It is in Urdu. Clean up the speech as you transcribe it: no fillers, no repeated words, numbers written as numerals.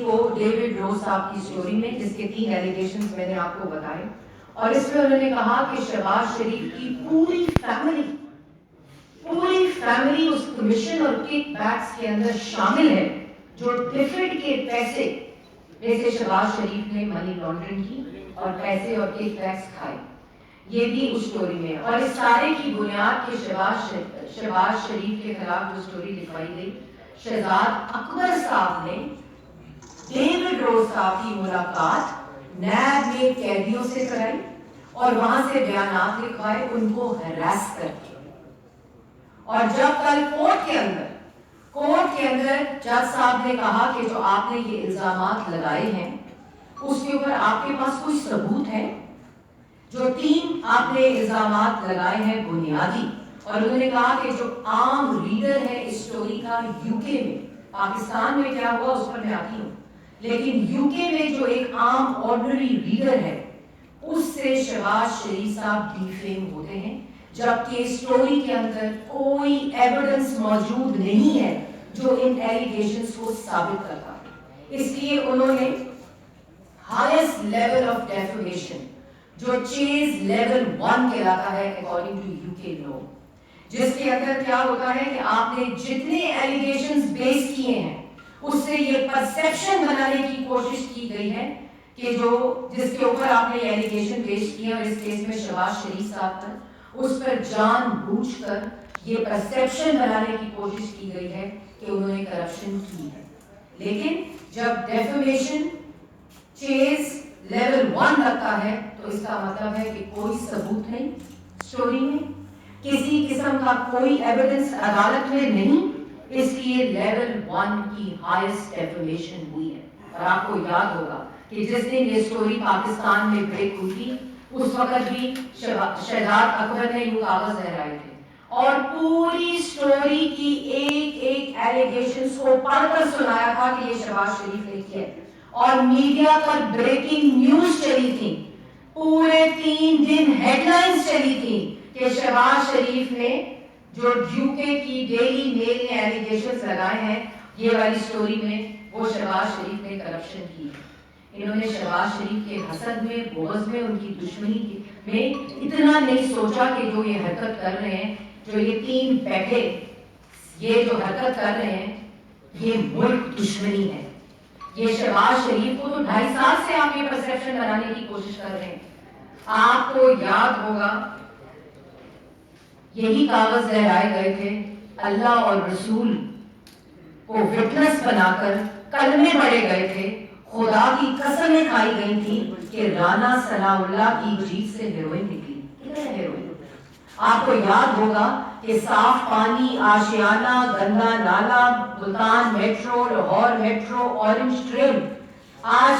کو ڈیوڈ روز صاحب کی سٹوری میں، جس کے 3 ایلیگیشنز میں نے آپ کو بتائے، اور اس میں انہوں نے کہا کہ شہباز شریف کی پوری فیملی اس کمیشن اور کک بیکس کے اندر شامل ہے، جو ڈفرینٹ کے پیسے میں سے شہباز شریف نے منی لانڈرنگ کی اور پیسے اور کک بیکس کھائے. یہ بھی اس سٹوری میں، اور اس سارے کی بنیاد کے شہباز شریف کے خلاف جو سٹوری لکھوائی گئی، شہزاد اکبر صاحب نے ڈیوڈ روز صاحب کی ملاقات نیب میں قیدیوں سے کرائی اور وہاں سے بیانات لکھوائے، ان کو ہراس کر کے. اور جب کل کورٹ کے اندر جج صاحب نے کہا کہ جو آپ نے یہ الزامات لگائے ہیں اس کے اوپر آپ کے پاس کوئی ثبوت ہے؟ جو 3 آپ نے الزامات لگائے ہیں بنیادی، اور انہوں نے کہا کہ جو عام ریڈر ہے اس سٹوری کا یو کے میں، پاکستان میں کیا ہوا اس پر میں آتی ہوں، لیکن یو کے میں جو ایک عام آرڈنری ریڈر ہے اس سے شہباز شریف صاحب ڈیفیم ہوتے ہیں، جبکہ سٹوری کے اندر کوئی ایویڈنس موجود نہیں ہے جو ان ایلیگیشنز کو ثابت کرتا ہے. اس لیے انہوں نے ہائیسٹ لیول آف ڈیفیمیشن، جو چیز لیول 1 کہلاتا ہے اکارڈنگ ٹو یو کے لا، جس کے اندر کیا ہوتا ہے کہ آپ نے جتنے ایلیگیشنز بیس کیے ہیں اس سے یہ پرسیپشن بنانے کی کوشش کی گئی ہے کہ جو جس کے اوپر آپ نے ایلیگیشن پیش کیے، اور اس کیس میں شہباز شریف صاحب پر، اس پر جان بوجھ کر یہ پرسیپشن بنانے کی کوشش کی گئی ہے کہ انہوں نے کرپشن کی ہے. لیکن جب ڈیفیمیشن چیز لیول 1 رکھتا ہے تو اس کا مطلب ہے کہ کوئی ثبوت نہیں سٹوری میں، کسی قسم کا کوئی ایویڈنس عدالت میں نہیں، اس لیے لیول 1 کی ہائیسٹ ڈیفیمیشن ہوئی ہے. اور آپ کو یاد ہوگا کہ جس دن یہ سٹوری پاکستان میں بریک ہوئی تھی اس وقت بھی شہزاد اکبر نے یہ کاغذ لہرائے تھے اور پوری سٹوری کی ایک ایلیگیشنز کو پڑھ کر سنایا تھا کہ یہ شہباز شریف نے کیا، اور میڈیا پر بریکنگ نیوز چلی تھی، پورے 3 دن ہیڈ لائنز چلی تھی کہ شہباز شریف نے جو یو کے کی ڈیلی میل نے ایلیگیشنز لگائے ہیں یہ والی سٹوری میں، وہ شہباز شریف نے کرپشن کی. انہوں نے شہباز شریف کے حسد میں، بغض میں، ان کی دشمنی میں اتنا نہیں سوچا کہ جو یہ حرکت کر رہے ہیں، جو یہ 3 بیٹھے یہ جو حرکت کر رہے ہیں یہ ملک دشمنی ہے. یہ شہباز شریف کو تو 2.5 سال سے آپ یہ پرسیپشن بنانے کی کوشش کر رہے ہیں. آپ کو یاد ہوگا یہی کاغذ لہرائے گئے تھے، اللہ اور رسول کو وٹنس بنا کر کلمے پڑھے گئے تھے، خدا کی قسمیں کھائی گئی تھیں کہ رانا ثناء اللہ کی جیت سے ہیروئن نکلی. کتنے ہیروئن؟ آپ کو یاد ہوگا کہ صاف پانی، آشیانہ، گندا نالا، Multan metro, Lahore metro, orange train, آج